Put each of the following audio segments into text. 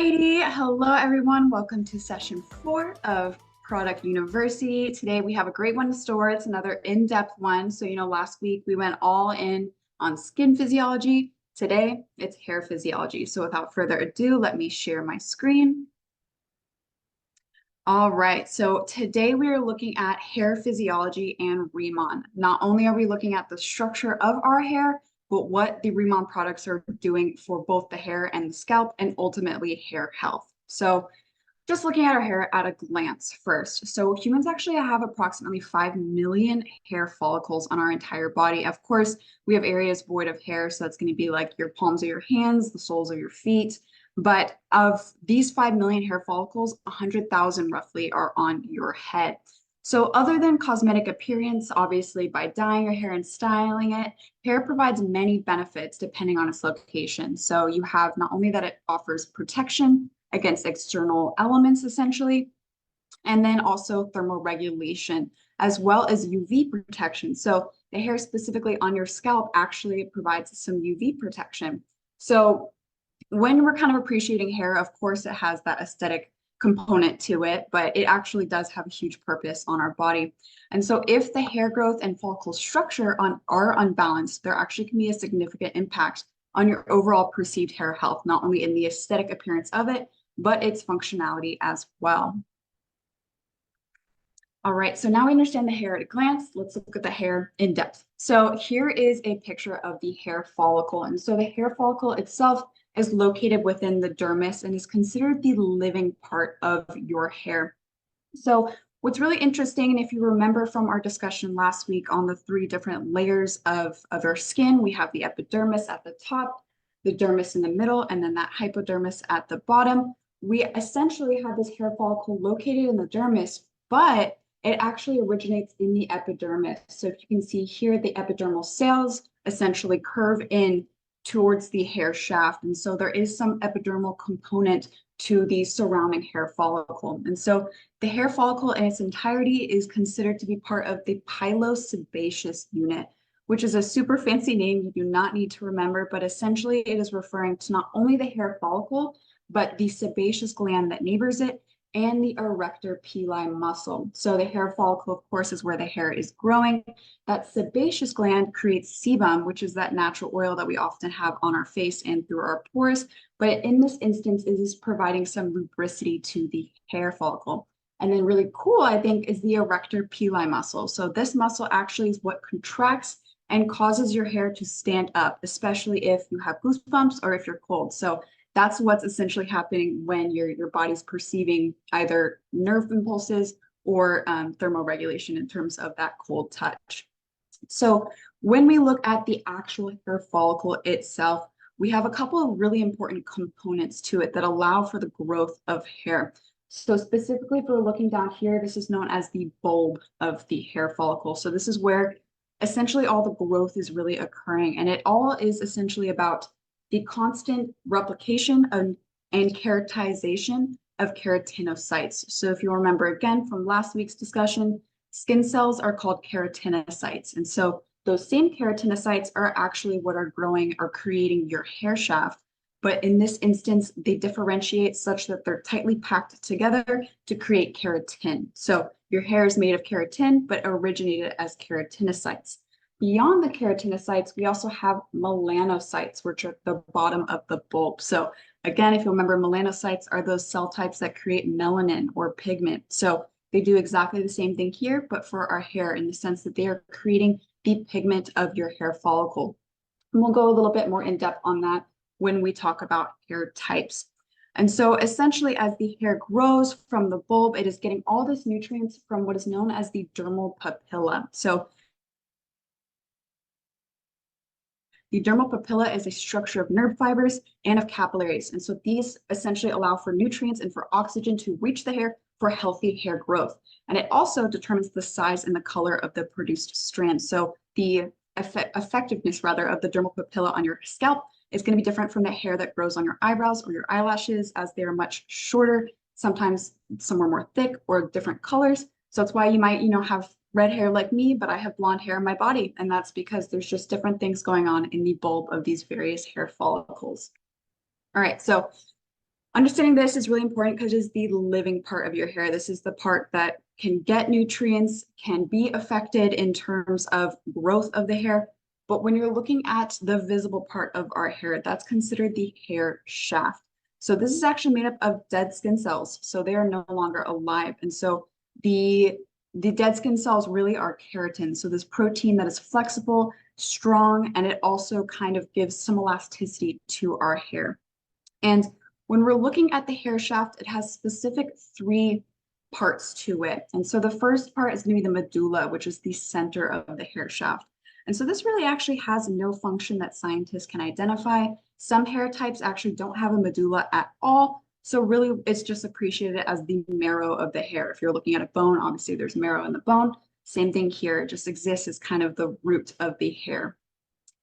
Alrighty, hello everyone. Welcome to session 4 of Product University. Today we have a great one in store. It's another in-depth one. So, last week we went all in on skin physiology. Today it's hair physiology. So without further ado, let me share my screen. All right, so today we are looking at hair physiology and Riman. Not only are we looking at the structure of our hair, but what the Riman products are doing for both the hair and the scalp and ultimately hair health. So just looking at our hair at a glance first. So humans actually have approximately 5 million hair follicles on our entire body. Of course, we have areas void of hair, so that's going to be like your palms of your hands, the soles of your feet. But of these 5 million hair follicles, 100,000 roughly are on your head. So other than cosmetic appearance, obviously by dyeing your hair and styling it, hair provides many benefits depending on its location. So you have not only that it offers protection against external elements essentially, and then also thermal regulation, as well as UV protection. So the hair specifically on your scalp actually provides some UV protection. So when we're kind of appreciating hair, of course, it has that aesthetic component to it, but it actually does have a huge purpose on our body. And so if the hair growth and follicle structure are unbalanced, there actually can be a significant impact on your overall perceived hair health, not only in the aesthetic appearance of it, but its functionality as well. All right, so now we understand the hair at a glance. Let's look at the hair in depth. So here is a picture of the hair follicle. And so the hair follicle itself is located within the dermis and is considered the living part of your hair. So what's really interesting, and if you remember from our discussion last week on the 3 different layers of our skin, we have the epidermis at the top, the dermis in the middle, and then that hypodermis at the bottom. We essentially have this hair follicle located in the dermis, but it actually originates in the epidermis. So if you can see here, the epidermal cells essentially curve in towards the hair shaft. And so there is some epidermal component to the surrounding hair follicle. And so the hair follicle in its entirety is considered to be part of the pilosebaceous unit, which is a super fancy name you do not need to remember, but essentially it is referring to not only the hair follicle, but the sebaceous gland that neighbors it and the erector pili muscle. So the hair follicle, of course, is where the hair is growing. That sebaceous gland creates sebum, which is that natural oil that we often have on our face and through our pores. But in this instance, it is providing some lubricity to the hair follicle. And then really cool, I think, is the erector pili muscle. So this muscle actually is what contracts and causes your hair to stand up, especially if you have goosebumps or if you're cold. So that's what's essentially happening when your body's perceiving either nerve impulses or thermoregulation in terms of that cold touch. So when we look at the actual hair follicle itself, we have a couple of really important components to it that allow for the growth of hair. So specifically, if we're looking down here, this is known as the bulb of the hair follicle. So this is where essentially all the growth is really occurring, and it all is essentially about the constant replication and keratization of keratinocytes. So if you remember again from last week's discussion, skin cells are called keratinocytes. And so those same keratinocytes are actually what are growing or creating your hair shaft. But in this instance, they differentiate such that they're tightly packed together to create keratin. So your hair is made of keratin, but originated as keratinocytes. Beyond the keratinocytes, we also have melanocytes, which are at the bottom of the bulb. So again, if you remember, melanocytes are those cell types that create melanin or pigment. So they do exactly the same thing here, but for our hair in the sense that they are creating the pigment of your hair follicle. And we'll go a little bit more in depth on that when we talk about hair types. And so essentially as the hair grows from the bulb, it is getting all this nutrients from what is known as the dermal papilla. So the dermal papilla is a structure of nerve fibers and of capillaries. And so these essentially allow for nutrients and for oxygen to reach the hair for healthy hair growth. And it also determines the size and the color of the produced strands. So the effectiveness rather of the dermal papilla on your scalp is going to be different from the hair that grows on your eyebrows or your eyelashes, as they are much shorter. Sometimes some are more thick or different colors. So that's why you might, have red hair like me, but I have blonde hair in my body. And that's because there's just different things going on in the bulb of these various hair follicles. All right, so Understanding this is really important because it's the living part of your hair. This is the part that can get nutrients, can be affected in terms of growth of the hair. But when you're looking at the visible part of our hair, that's considered the hair shaft. So this is actually made up of dead skin cells. So they are no longer alive. And so the dead skin cells really are keratin. So this protein that is flexible, strong, and it also kind of gives some elasticity to our hair. And when we're looking at the hair shaft, it has specific three parts to it. And so the first part is going to be the medulla, which is the center of the hair shaft. And so this really actually has no function that scientists can identify. Some hair types actually don't have a medulla at all. So really, it's just appreciated as the marrow of the hair. If you're looking at a bone, obviously there's marrow in the bone. Same thing here, it just exists as kind of the root of the hair.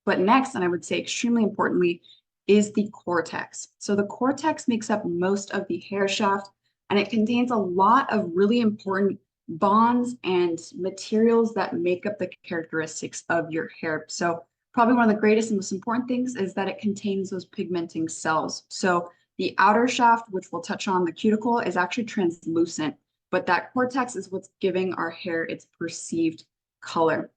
But next, and I would say extremely importantly, is the cortex. So the cortex makes up most of the hair shaft, and it contains a lot of really important bonds and materials that make up the characteristics of your hair. So probably one of the greatest and most important things is that it contains those pigmenting cells. So the outer shaft, which we'll touch on, the cuticle, is actually translucent, but that cortex is what's giving our hair its perceived color.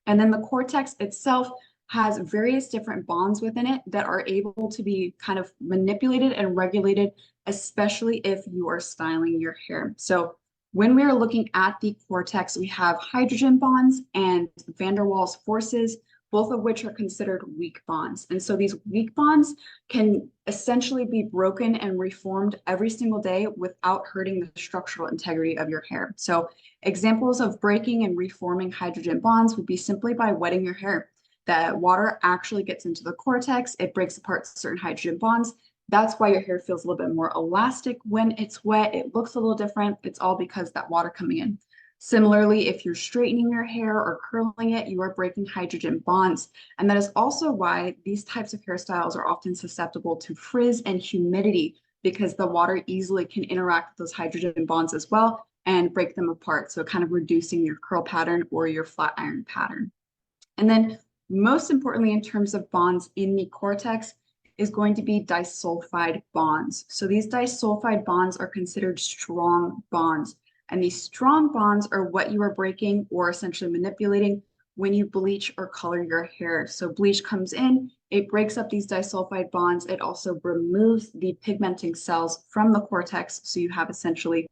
And then the cortex itself has various different bonds within it that are able to be kind of manipulated and regulated, especially if you are styling your hair. So when we are looking at the cortex, we have hydrogen bonds and van der Waals forces, both of which are considered weak bonds. And so these weak bonds can essentially be broken and reformed every single day without hurting the structural integrity of your hair. So examples of breaking and reforming hydrogen bonds would be simply by wetting your hair. That water actually gets into the cortex, it breaks apart certain hydrogen bonds. That's why your hair feels a little bit more elastic when it's wet. It looks a little different. It's all because that water coming in. Similarly, if you're straightening your hair or curling it, you are breaking hydrogen bonds. And that is also why these types of hairstyles are often susceptible to frizz and humidity, because the water easily can interact with those hydrogen bonds as well and break them apart. So kind of reducing your curl pattern or your flat iron pattern. And then most importantly, in terms of bonds in the cortex, is going to be disulfide bonds. So these disulfide bonds are considered strong bonds. And these strong bonds are what you are breaking or essentially manipulating when you bleach or color your hair. So bleach comes in, it breaks up these disulfide bonds. It also removes the pigmenting cells from the cortex. So you have essentially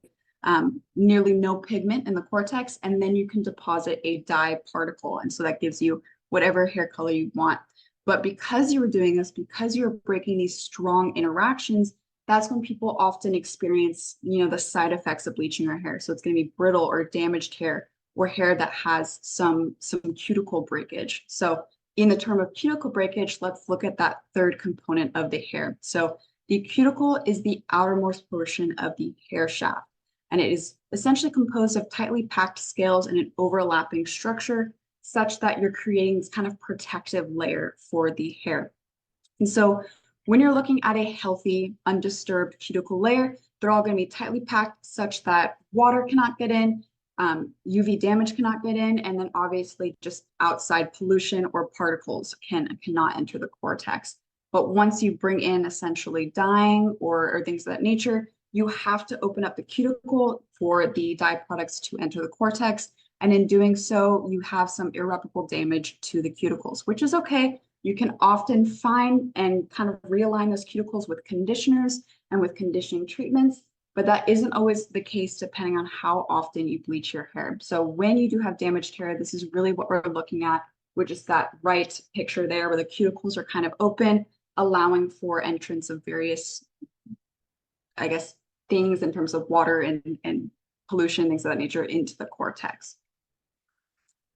nearly no pigment in the cortex, and then you can deposit a dye particle. And so that gives you whatever hair color you want. But because you were doing this, because you're breaking these strong interactions, that's when people often experience, the side effects of bleaching your hair. So it's going to be brittle or damaged hair, or hair that has some cuticle breakage. So in the term of cuticle breakage, let's look at that third component of the hair. So the cuticle is the outermost portion of the hair shaft, and it is essentially composed of tightly packed scales in an overlapping structure, such that you're creating this kind of protective layer for the hair. And so when you're looking at a healthy, undisturbed cuticle layer, they're all going to be tightly packed such that water cannot get in, UV damage cannot get in, and then obviously just outside pollution or particles cannot enter the cortex. But once you bring in essentially dyeing or things of that nature, you have to open up the cuticle for the dye products to enter the cortex. And in doing so, you have some irreparable damage to the cuticles, which is okay. You can often find and kind of realign those cuticles with conditioners and with conditioning treatments, but that isn't always the case depending on how often you bleach your hair. So when you do have damaged hair, this is really what we're looking at, which is that right picture there where the cuticles are kind of open, allowing for entrance of various, things in terms of water and pollution, things of that nature into the cortex.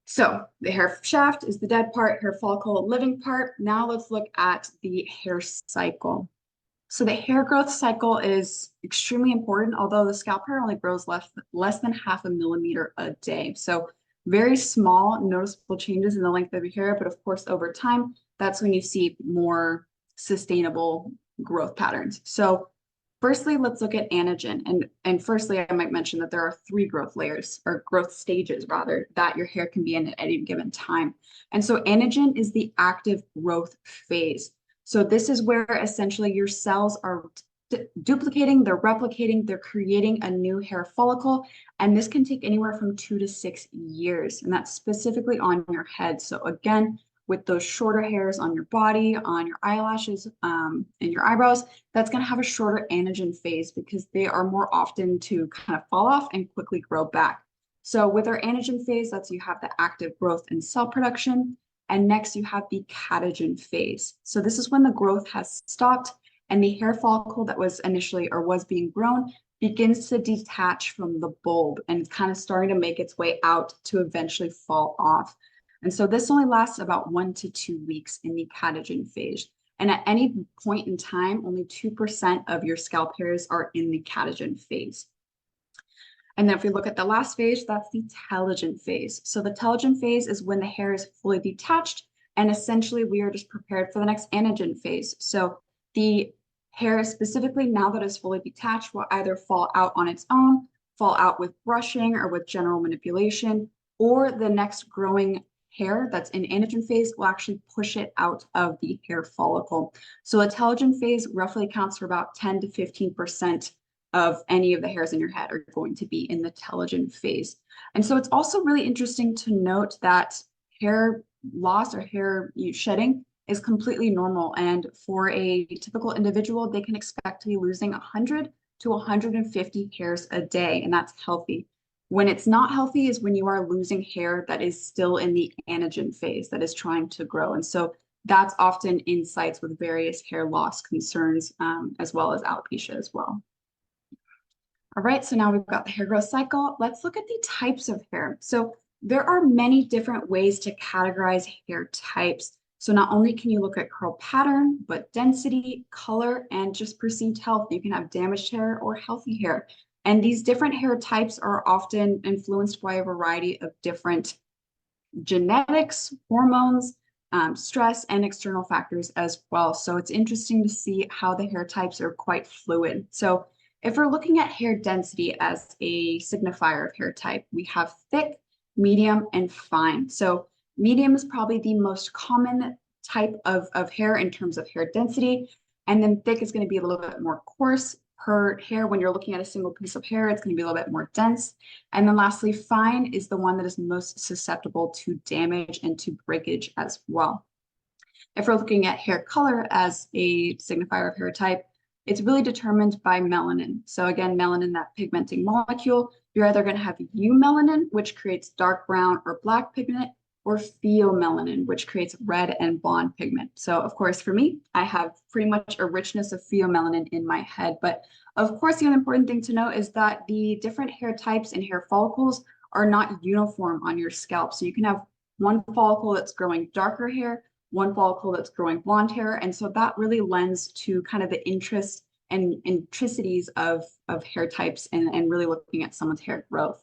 So the hair shaft is the dead part, hair follicle, living part. Now let's look at the hair cycle. So the hair growth cycle is extremely important, although the scalp hair only grows less than 0.5 millimeter a day. So very small noticeable changes in the length of your hair, but of course over time, that's when you see more sustainable growth patterns. So firstly, let's look at anagen. And firstly, I might mention that there are 3 growth layers, or growth stages rather, that your hair can be in at any given time. And so anagen is the active growth phase. So this is where essentially your cells are duplicating, they're replicating, they're creating a new hair follicle. And this can take anywhere from 2 to 6 years. And that's specifically on your head. So again, with those shorter hairs on your body, on your eyelashes, and your eyebrows, that's going to have a shorter anagen phase because they are more often to kind of fall off and quickly grow back. So with our anagen phase, that's you have the active growth and cell production. And next you have the catagen phase. So this is when the growth has stopped and the hair follicle that was initially or was being grown begins to detach from the bulb and it's kind of starting to make its way out to eventually fall off. And so this only lasts about 1 to 2 weeks in the catagen phase. And at any point in time, only 2% of your scalp hairs are in the catagen phase. And then if we look at the last phase, that's the telogen phase. So the telogen phase is when the hair is fully detached and essentially we are just prepared for the next anagen phase. So the hair specifically now that is fully detached will either fall out on its own, fall out with brushing or with general manipulation, or the next growing hair that's in anagen phase will actually push it out of the hair follicle. So the telogen phase roughly accounts for about 10 to 15% of any of the hairs in your head are going to be in the telogen phase. And so it's also really interesting to note that hair loss or hair shedding is completely normal. And for a typical individual, they can expect to be losing 100 to 150 hairs a day, and that's healthy. When it's not healthy is when you are losing hair that is still in the anagen phase that is trying to grow. And so that's often insights with various hair loss concerns, as well as alopecia as well. All right, so now we've got the hair growth cycle. Let's look at the types of hair. So there are many different ways to categorize hair types. So not only can you look at curl pattern, but density, color, and just perceived health. You can have damaged hair or healthy hair. And these different hair types are often influenced by a variety of different genetics, hormones, stress, and external factors as well. So it's interesting to see how the hair types are quite fluid. So if we're looking at hair density as a signifier of hair type, we have thick, medium, and fine. So medium is probably the most common type of hair in terms of hair density. And then thick is going to be a little bit more coarse. Per hair, when you're looking at a single piece of hair, it's going to be a little bit more dense. And then lastly, fine is the one that is most susceptible to damage and to breakage as well. If we're looking at hair color as a signifier of hair type, it's really determined by melanin. So again, melanin, that pigmenting molecule, you're either going to have eumelanin, which creates dark brown or black pigment, or pheomelanin, which creates red and blonde pigment. So of course, for me, I have pretty much a richness of pheomelanin in my head. But of course, the other important thing to note is that the different hair types and hair follicles are not uniform on your scalp. So you can have one follicle that's growing darker hair, one follicle that's growing blonde hair. And so that really lends to kind of the interest and intricities of hair types and really looking at someone's hair growth.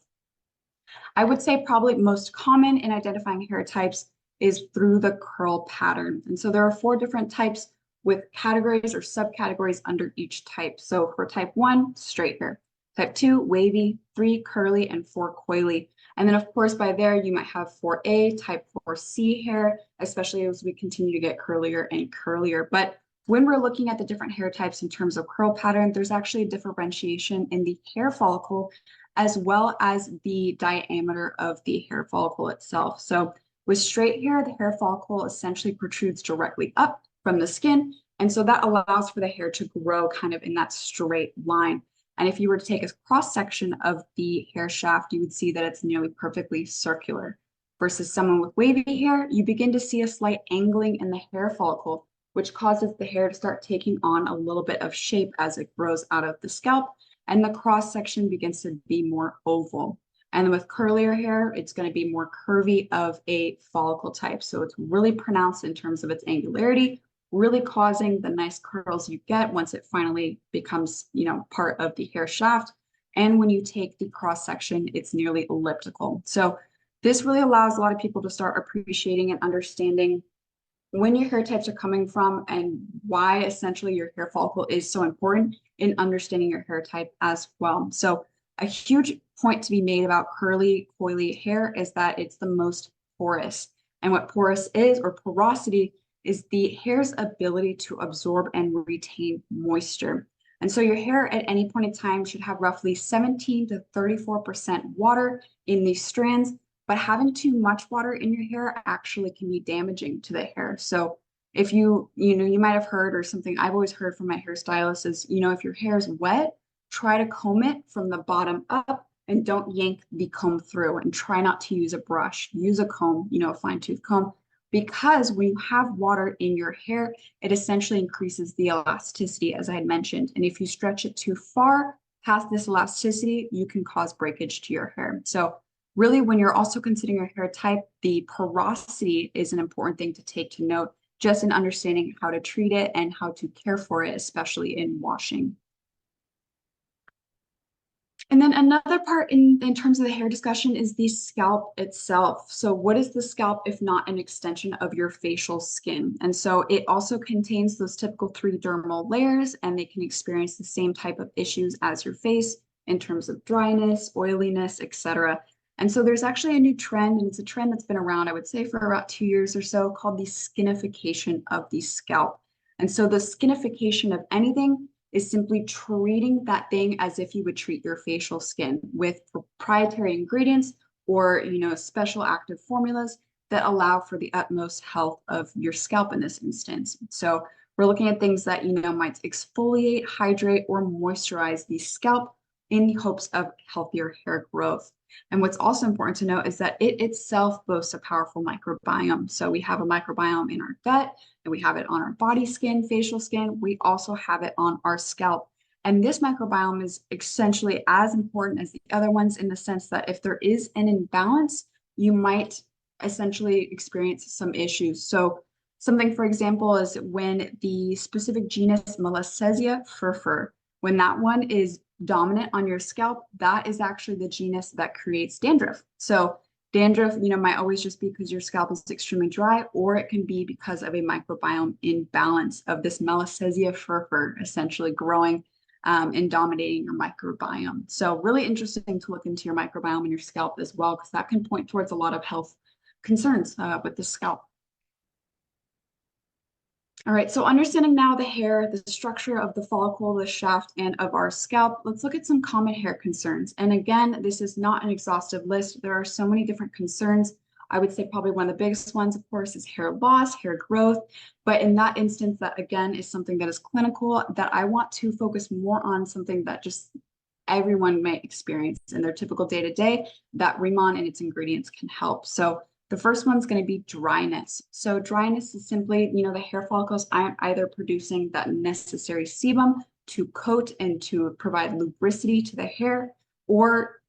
I would say probably most common in identifying hair types is through the curl pattern. And so there are 4 different types with categories or subcategories under each type. So for type 1, straight hair, type 2, wavy, 3, curly, and 4, coily. And then of course by there you might have 4A, type 4C hair, especially as we continue to get curlier and curlier. But when we're looking at the different hair types in terms of curl pattern, there's actually a differentiation in the hair follicle as well as the diameter of the hair follicle itself. So with straight hair, the hair follicle essentially protrudes directly up from the skin. And so that allows for the hair to grow kind of in that straight line. And if you were to take a cross section of the hair shaft, you would see that it's nearly perfectly circular. Versus someone with wavy hair, you begin to see a slight angling in the hair follicle, which causes the hair to start taking on a little bit of shape as it grows out of the scalp. And the cross section begins to be more oval. And with curlier hair, it's going to be more curvy of a follicle type. So it's really pronounced in terms of its angularity, really causing the nice curls you get once it finally becomes, part of the hair shaft. And when you take the cross section, it's nearly elliptical. So this really allows a lot of people to start appreciating and understanding when your hair types are coming from and why essentially your hair follicle is so important in understanding your hair type as well. So a huge point to be made about curly, coily hair is that it's the most porous. And what porous is, or porosity, is the hair's ability to absorb and retain moisture. And so your hair at any point in time should have roughly 17 to 34% water in these strands, but having too much water in your hair actually can be damaging to the hair. So if you might have heard, or something I've always heard from my hairstylist is, if your hair is wet, try to comb it from the bottom up and don't yank the comb through, and try not to use a brush. Use a comb, a fine tooth comb, because when you have water in your hair, it essentially increases the elasticity, as I had mentioned. And if you stretch it too far past this elasticity, you can cause breakage to your hair. So really, when you're also considering your hair type, the porosity is an important thing to take to note, just in understanding how to treat it and how to care for it, especially in washing. And then another part in terms of the hair discussion is the scalp itself. So what is the scalp if not an extension of your facial skin? And so it also contains those typical 3 dermal layers, and they can experience the same type of issues as your face in terms of dryness, oiliness, etc. And so there's actually a new trend, and it's a trend that's been around, I would say, for about 2 years or so, called the skinification of the scalp. And so the skinification of anything is simply treating that thing as if you would treat your facial skin, with proprietary ingredients or, special active formulas that allow for the utmost health of your scalp in this instance. So we're looking at things that, might exfoliate, hydrate, or moisturize the scalp in the hopes of healthier hair growth. And what's also important to note is that it itself boasts a powerful microbiome. So we have a microbiome in our gut, and we have it on our body skin, facial skin. We also have it on our scalp. And this microbiome is essentially as important as the other ones, in the sense that if there is an imbalance, you might essentially experience some issues. So something, for example, is when the specific genus Malassezia furfur, when that one is dominant on your scalp, that is actually the genus that creates dandruff. So dandruff, might always just be because your scalp is extremely dry, or it can be because of a microbiome imbalance of this Malassezia furfur essentially growing and dominating your microbiome. So really interesting to look into your microbiome in your scalp as well, because that can point towards a lot of health concerns with the scalp. All right, so understanding now the hair, the structure of the follicle, the shaft, and of our scalp, let's look at some common hair concerns. And again, this is not an exhaustive list. There are so many different concerns. I would say probably one of the biggest ones, of course, is hair loss, hair growth. But in that instance, that again is something that is clinical, that I want to focus more on something that just everyone may experience in their typical day-to-day, that Riman and its ingredients can help. So the first one's going to be dryness. So dryness is simply, the hair follicles aren't either producing that necessary sebum to coat and to provide lubricity to the hair, or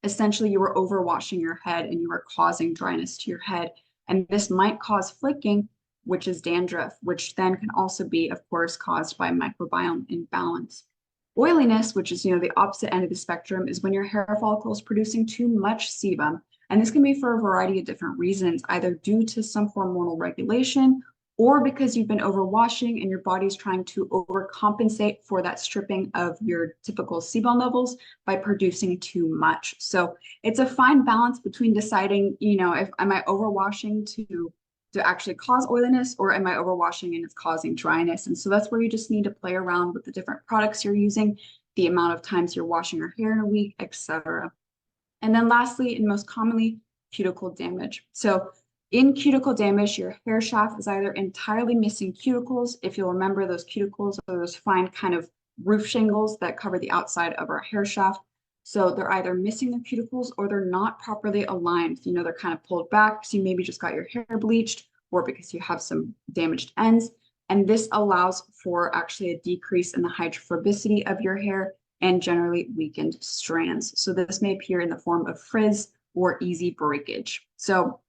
essentially you are overwashing your head and you are causing dryness to your head. And this might cause flaking, which is dandruff, which then can also be, of course, caused by microbiome imbalance. Oiliness, which is, the opposite end of the spectrum, is when your hair follicle is producing too much sebum. And this can be for a variety of different reasons, either due to some hormonal regulation, or because you've been overwashing and your body's trying to overcompensate for that stripping of your typical sebum levels by producing too much. So it's a fine balance between deciding, if am I overwashing to actually cause oiliness, or am I overwashing and it's causing dryness? And so that's where you just need to play around with the different products you're using, the amount of times you're washing your hair in a week, etc. And then lastly, and most commonly, cuticle damage. So in cuticle damage, your hair shaft is either entirely missing cuticles. If you'll remember, those cuticles are those fine kind of roof shingles that cover the outside of our hair shaft. So they're either missing the cuticles, or they're not properly aligned. They're kind of pulled back because you maybe just got your hair bleached, or because you have some damaged ends. And this allows for actually a decrease in the hydrophobicity of your hair and generally weakened strands. So this may appear in the form of frizz or easy breakage. So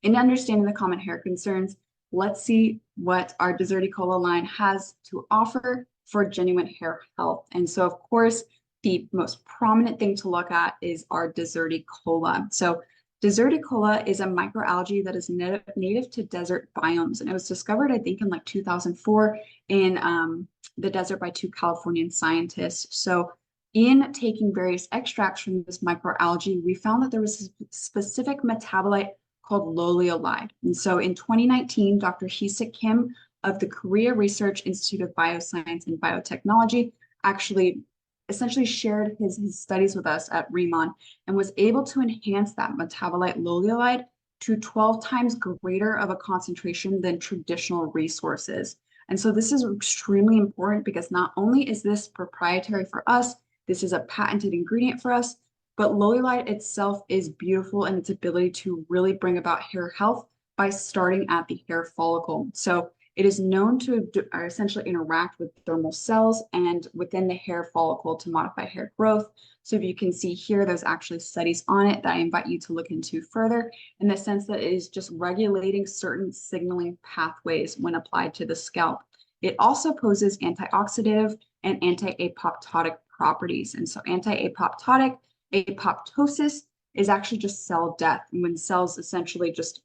in understanding the common hair concerns, let's see what our Deserticola line has to offer for genuine hair health. And so, of course, the most prominent thing to look at is our Deserticola. So Deserticola is a microalgae that is native to desert biomes. And it was discovered, I think, in like 2004 in the desert by 2 Californian scientists. So in taking various extracts from this microalgae, we found that there was a specific metabolite called loleolide. And so in 2019, Dr. Hee-Sik Kim of the Korea Research Institute of Bioscience and Biotechnology actually essentially shared his studies with us at Riman and was able to enhance that metabolite loliolide to 12 times greater of a concentration than traditional resources. And so this is extremely important because not only is this proprietary for us, this is a patented ingredient for us, but loliolide itself is beautiful in its ability to really bring about hair health by starting at the hair follicle. So it is known to essentially interact with thermal cells and within the hair follicle to modify hair growth. So if you can see here, there's actually studies on it that I invite you to look into further in the sense that it is just regulating certain signaling pathways when applied to the scalp. It also poses antioxidative and anti-apoptotic properties. And so anti-apoptotic, apoptosis is actually just cell death. And when cells essentially just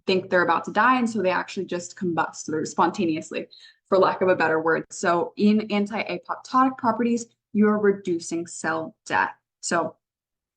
think they're about to die, and so they actually just combust spontaneously, for lack of a better word. So in anti-apoptotic properties, you're reducing cell death. So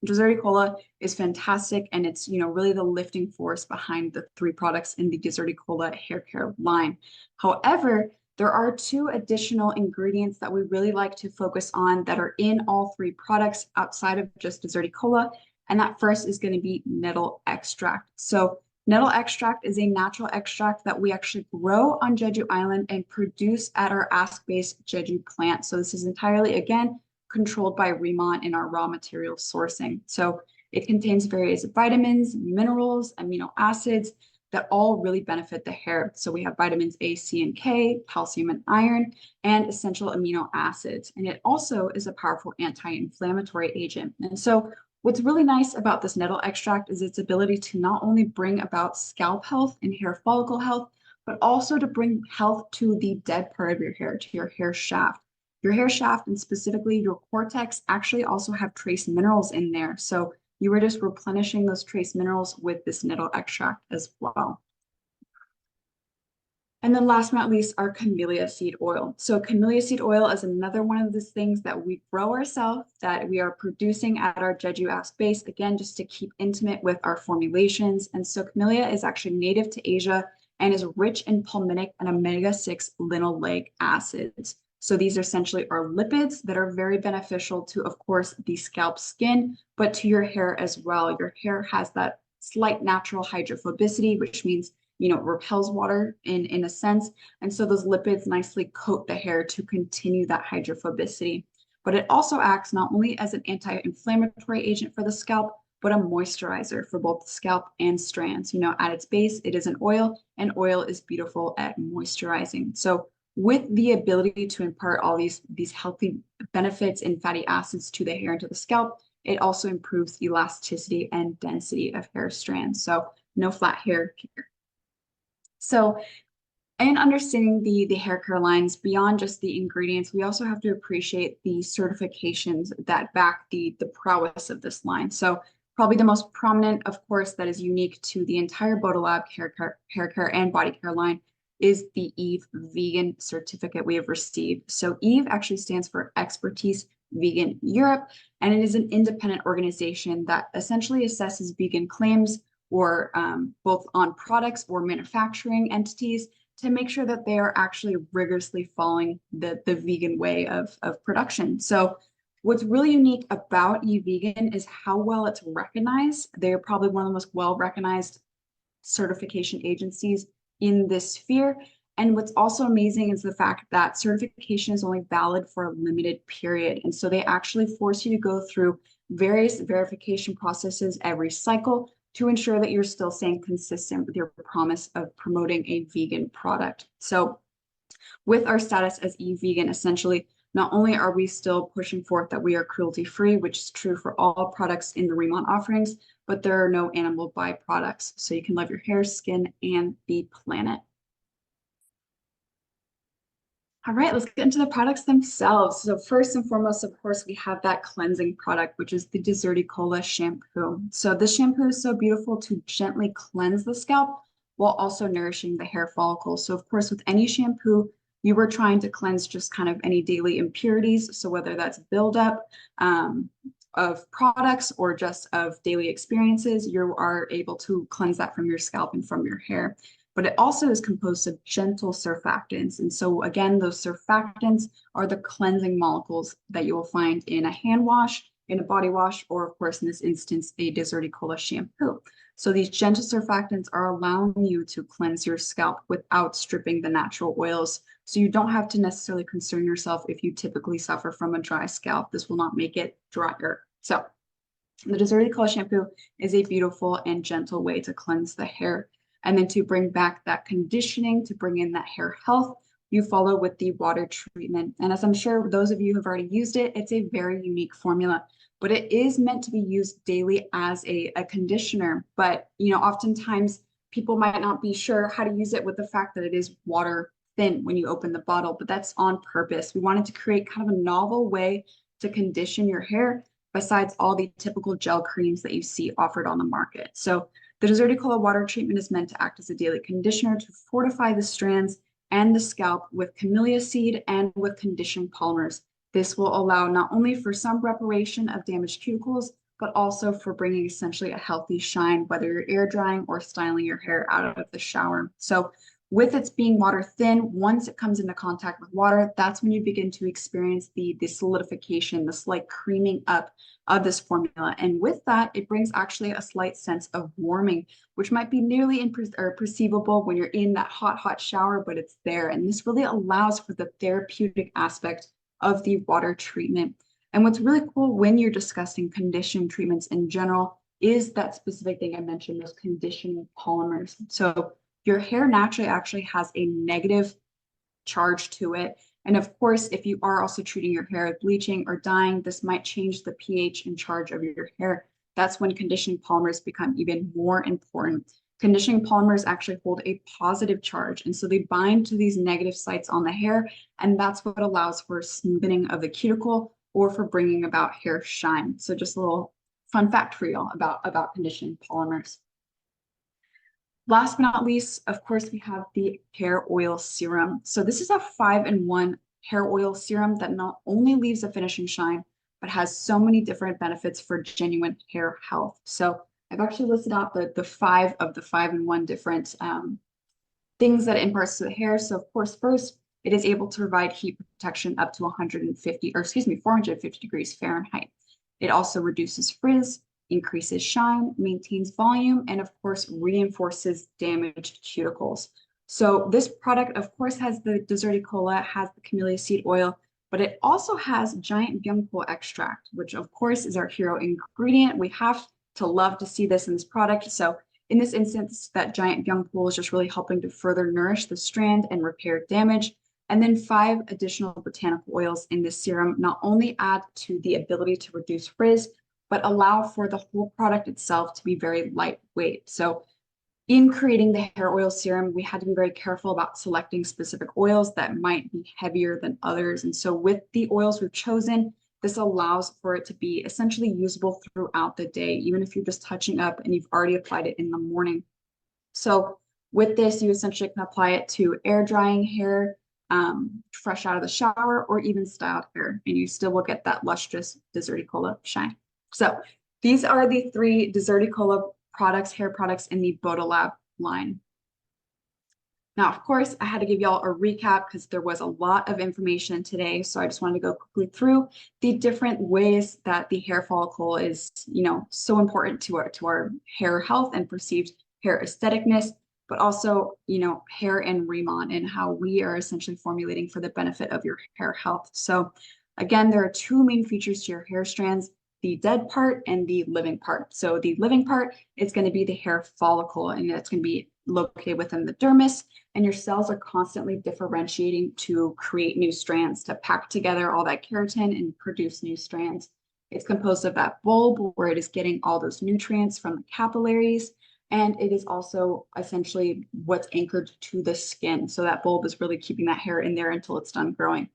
Deserticola is fantastic, and it's really the lifting force behind the 3 products in the Deserticola hair care line. However, there are 2 additional ingredients that we really like to focus on that are in all 3 products outside of just Deserticola, and that first is going to be nettle extract. So nettle extract is a natural extract that we actually grow on Jeju Island and produce at our ask-based Jeju plant. So this is entirely, again, controlled by Riman in our raw material sourcing. So it contains various vitamins, minerals, amino acids that all really benefit the hair. So we have vitamins A, C, and K, calcium and iron, and essential amino acids. And it also is a powerful anti-inflammatory agent. And so what's really nice about this nettle extract is its ability to not only bring about scalp health and hair follicle health, but also to bring health to the dead part of your hair, to your hair shaft. Your hair shaft and specifically your cortex actually also have trace minerals in there. So you are just replenishing those trace minerals with this nettle extract as well. And then last but not least, our camellia seed oil. So camellia seed oil is another one of those things that we grow ourselves, that we are producing at our Jeju Ask base, again, just to keep intimate with our formulations. And so camellia is actually native to Asia and is rich in palmitic and omega-6 linoleic acids. So these essentially are lipids that are very beneficial to, of course, the scalp skin, but to your hair as well. Your hair has that slight natural hydrophobicity, which means it repels water in a sense. And so those lipids nicely coat the hair to continue that hydrophobicity. But it also acts not only as an anti-inflammatory agent for the scalp, but a moisturizer for both the scalp and strands. At its base, it is an oil, and oil is beautiful at moisturizing. So with the ability to impart all these healthy benefits and fatty acids to the hair and to the scalp, it also improves elasticity and density of hair strands. So no flat hair here. So in understanding the hair care lines, beyond just the ingredients, we also have to appreciate the certifications that back the prowess of this line. So probably the most prominent, of course, that is unique to the entire Bodolab hair care and body care line is the Eve Vegan certificate we have received. So Eve actually stands for Expertise Vegan Europe, and it is an independent organization that essentially assesses vegan claims or both on products or manufacturing entities to make sure that they are actually rigorously following the vegan way of production. So what's really unique about eVegan is how well it's recognized. They're probably one of the most well-recognized certification agencies in this sphere. And what's also amazing is the fact that certification is only valid for a limited period. And so they actually force you to go through various verification processes every cycle to ensure that you're still staying consistent with your promise of promoting a vegan product. So with our status as eVegan, essentially, not only are we still pushing forth that we are cruelty-free, which is true for all products in the Riman offerings, but there are no animal byproducts. So you can love your hair, skin, and the planet. All right, let's get into the products themselves. So first and foremost, of course, we have that cleansing product, which is the Deserticola shampoo. So this shampoo is so beautiful to gently cleanse the scalp while also nourishing the hair follicles. So of course, with any shampoo, you were trying to cleanse just kind of any daily impurities. So whether that's buildup of products or just of daily experiences, you are able to cleanse that from your scalp and from your hair. but it also is composed of gentle surfactants. And so again, those surfactants are the cleansing molecules that you will find in a hand wash, in a body wash, or of course, in this instance, a Deserticola shampoo. So these gentle surfactants are allowing you to cleanse your scalp without stripping the natural oils. So you don't have to necessarily concern yourself if you typically suffer from a dry scalp. This will not make it drier. So the Deserticola shampoo is a beautiful and gentle way to cleanse the hair. And then to bring back that conditioning, to bring in that hair health, you follow with the water treatment. And as I'm sure those of you who have already used it, it's a very unique formula, but it is meant to be used daily as a conditioner. But, you know, oftentimes people might not be sure how to use it with the fact that it is water thin when you open the bottle, but that's on purpose. We wanted to create kind of a novel way to condition your hair besides all the typical gel creams that you see offered on the market. So the Deserticola water treatment is meant to act as a daily conditioner to fortify the strands and the scalp with camellia seed and with conditioned polymers. This will allow not only for some reparation of damaged cuticles, but also for bringing essentially a healthy shine, whether you're air drying or styling your hair out of the shower. So with its being water thin, once it comes into contact with water, that's when you begin to experience the solidification, the slight creaming up of this formula. And with that, it brings actually a slight sense of warming, which might be nearly perceivable when you're in that hot shower, but it's there. And this really allows for the therapeutic aspect of the water treatment. And what's really cool when you're discussing condition treatments in general is that specific thing I mentioned, those conditioning polymers. So your hair naturally actually has a negative charge to it. And of course, if you are also treating your hair with bleaching or dyeing, this might change the pH in charge of your hair. That's when conditioning polymers become even more important. Conditioning polymers actually hold a positive charge, and so they bind to these negative sites on the hair, and that's what allows for smoothing of the cuticle or for bringing about hair shine. So just a little fun fact for you about conditioning polymers. Last but not least, of course, we have the hair oil serum. So this is a 5-in-1 hair oil serum that not only leaves a finishing shine, but has so many different benefits for genuine hair health. So I've actually listed out the 5-in-1 different things that it imparts to the hair. So of course, first, it is able to provide heat protection up to 450 degrees Fahrenheit. It also reduces frizz, increases shine, maintains volume, and of course, reinforces damaged cuticles. So this product, of course, has the Deserticola, has the camellia seed oil, but it also has giant byungpul extract, which of course is our hero ingredient. We have to love to see this in this product. So in this instance, that giant byungpul is just really helping to further nourish the strand and repair damage. And then 5 additional botanical oils in this serum not only add to the ability to reduce frizz, but allow for the whole product itself to be very lightweight. So in creating the hair oil serum, we had to be very careful about selecting specific oils that might be heavier than others. And so with the oils we've chosen, this allows for it to be essentially usable throughout the day, even if you're just touching up and you've already applied it in the morning. So with this, you essentially can apply it to air drying hair, fresh out of the shower, or even styled hair, and you still will get that lustrous Deserticola shine. So these are the 3 Deserticola products, hair products in the Bodolab line. Now, of course, I had to give y'all a recap because there was a lot of information today. So I just wanted to go quickly through the different ways that the hair follicle is, you know, so important to our hair health and perceived hair aestheticness, but also, you know, hair and Riman and how we are essentially formulating for the benefit of your hair health. So again, there are 2 main features to your hair strands: the dead part and the living part. So the living part is going to be the hair follicle, and it's going to be located within the dermis, and your cells are constantly differentiating to create new strands, to pack together all that keratin and produce new strands. It's composed of that bulb where it is getting all those nutrients from the capillaries, and it is also essentially what's anchored to the skin. So that bulb is really keeping that hair in there until it's done growing.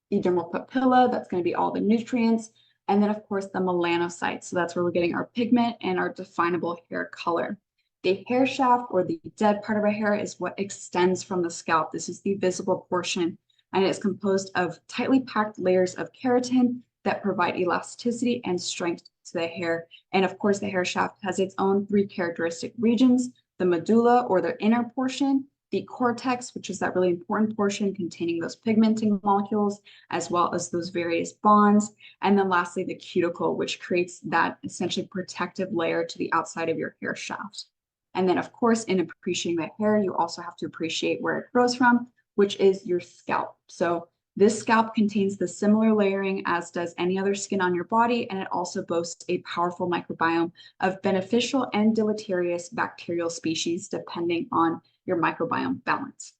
The dermal papilla, that's going to be all the nutrients. And then, of course, the melanocytes. So that's where we're getting our pigment and our definable hair color. The hair shaft, or the dead part of our hair, is what extends from the scalp. This is the visible portion, and it is composed of tightly packed layers of keratin that provide elasticity and strength to the hair. And of course, the hair shaft has its own 3 characteristic regions. the medulla or the inner portion, the cortex, which is that really important portion containing those pigmenting molecules, as well as those various bonds. And then lastly, the cuticle, which creates that essentially protective layer to the outside of your hair shaft. And then, of course, in appreciating the hair, you also have to appreciate where it grows from, which is your scalp. So this scalp contains the similar layering as does any other skin on your body, and it also boasts a powerful microbiome of beneficial and deleterious bacterial species, depending on your microbiome balance.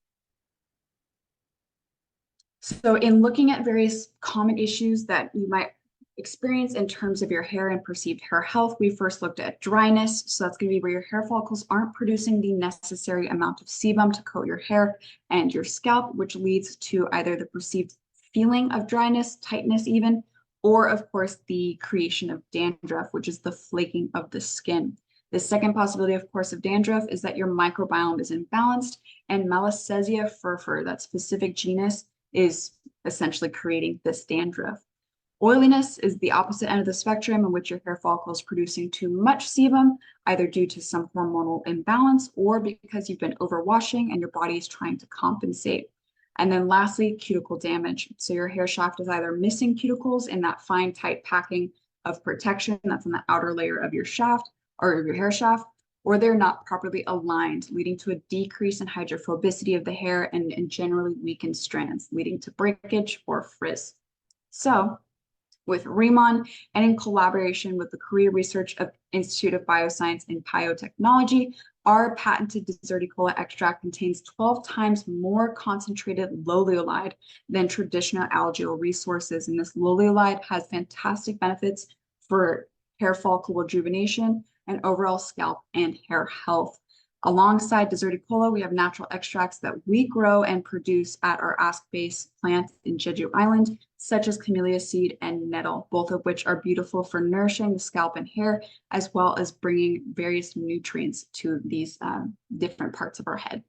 So in looking at various common issues that you might experience in terms of your hair and perceived hair health, we first looked at dryness. So that's going to be where your hair follicles aren't producing the necessary amount of sebum to coat your hair and your scalp, which leads to either the perceived feeling of dryness, tightness even, or of course the creation of dandruff, which is the flaking of the skin. The second possibility, of course, of dandruff is that your microbiome is imbalanced, and Malassezia furfur, that specific genus, is essentially creating this dandruff. Oiliness is the opposite end of the spectrum, in which your hair follicle is producing too much sebum, either due to some hormonal imbalance or because you've been overwashing and your body is trying to compensate. And then lastly, cuticle damage. So your hair shaft is either missing cuticles in that fine, tight packing of protection that's in the outer layer of your shaft or your hair shaft, or they're not properly aligned, leading to a decrease in hydrophobicity of the hair and generally weakened strands, leading to breakage or frizz. So with Riman and in collaboration with the Korea Research Institute of Bioscience and Biotechnology, our patented Deserticola extract contains 12 times more concentrated loliolide than traditional algal resources. And this loliolide has fantastic benefits for hair follicle rejuvenation and overall scalp and hair health. Alongside Deserticola, we have natural extracts that we grow and produce at our Ask Base plant in Jeju Island, such as camellia seed and nettle, both of which are beautiful for nourishing the scalp and hair, as well as bringing various nutrients to these different parts of our head.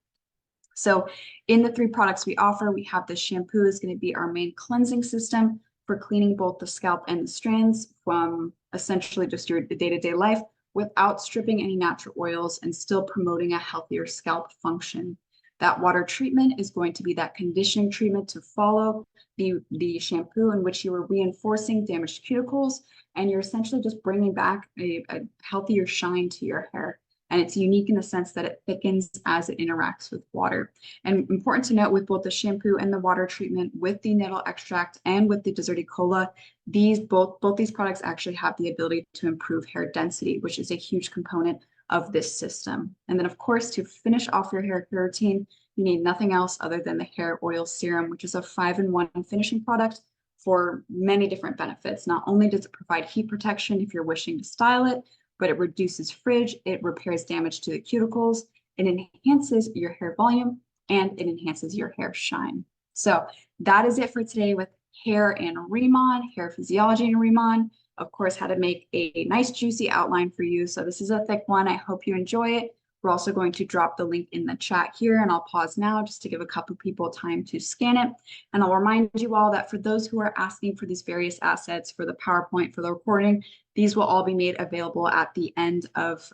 So in the 3 products we offer, we have the shampoo is going to be our main cleansing system for cleaning both the scalp and the strands from essentially just your day-to-day life, without stripping any natural oils and still promoting a healthier scalp function. That water treatment is going to be that conditioning treatment to follow the shampoo, in which you are reinforcing damaged cuticles and you're essentially just bringing back a healthier shine to your hair. And it's unique in the sense that it thickens as it interacts with water. And important to note, with both the shampoo and the water treatment, with the nettle extract and with the Deserticola, both these products actually have the ability to improve hair density, which is a huge component of this system. And then, of course, to finish off your hair care routine, you need nothing else other than the hair oil serum, which is a 5-in-1 finishing product for many different benefits. Not only does it provide heat protection if you're wishing to style it, but it reduces frizz, it repairs damage to the cuticles, it enhances your hair volume, and it enhances your hair shine. So that is it for today with hair and Riman, hair physiology and Riman. Of course, how to make a nice juicy outline for you. So this is a thick one. I hope you enjoy it. We're also going to drop the link in the chat here, and I'll pause now just to give a couple people time to scan it. And I'll remind you all that for those who are asking for these various assets, for the PowerPoint, for the recording, these will all be made available at the end of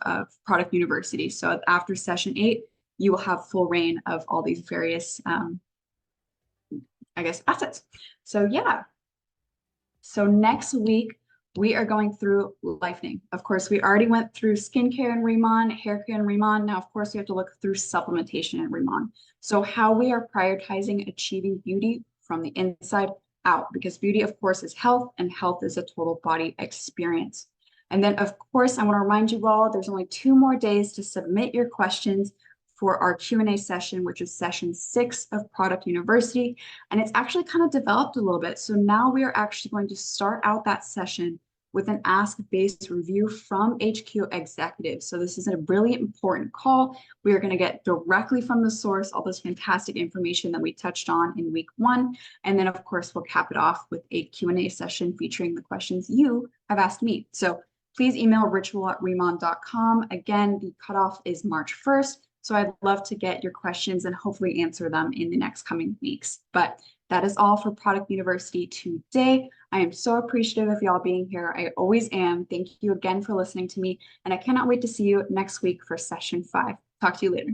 Product University. So after session 8, you will have full reign of all these various, assets. So yeah. So next week, we are going through lightening. Of course, we already went through skincare and Riman, hair care and Riman. Now, of course, we have to look through supplementation and Riman. So how we are prioritizing achieving beauty from the inside out, because beauty, of course, is health, and health is a total body experience. And then, of course, I want to remind you all, there's only 2 more days to submit your questions for our Q&A session, which is session 6 of Product University. And it's actually kind of developed a little bit. So now we are actually going to start out that session with an ask-based review from HQ executives. So this is a really important call. We are going to get directly from the source all this fantastic information that we touched on in week 1. And then, of course, we'll cap it off with a Q&A session featuring the questions you have asked me. So please email ritual@riman.com. Again, the cutoff is March 1st. So I'd love to get your questions and hopefully answer them in the next coming weeks. But that is all for Product University today. I am so appreciative of y'all being here. I always am. Thank you again for listening to me. And I cannot wait to see you next week for session 5. Talk to you later.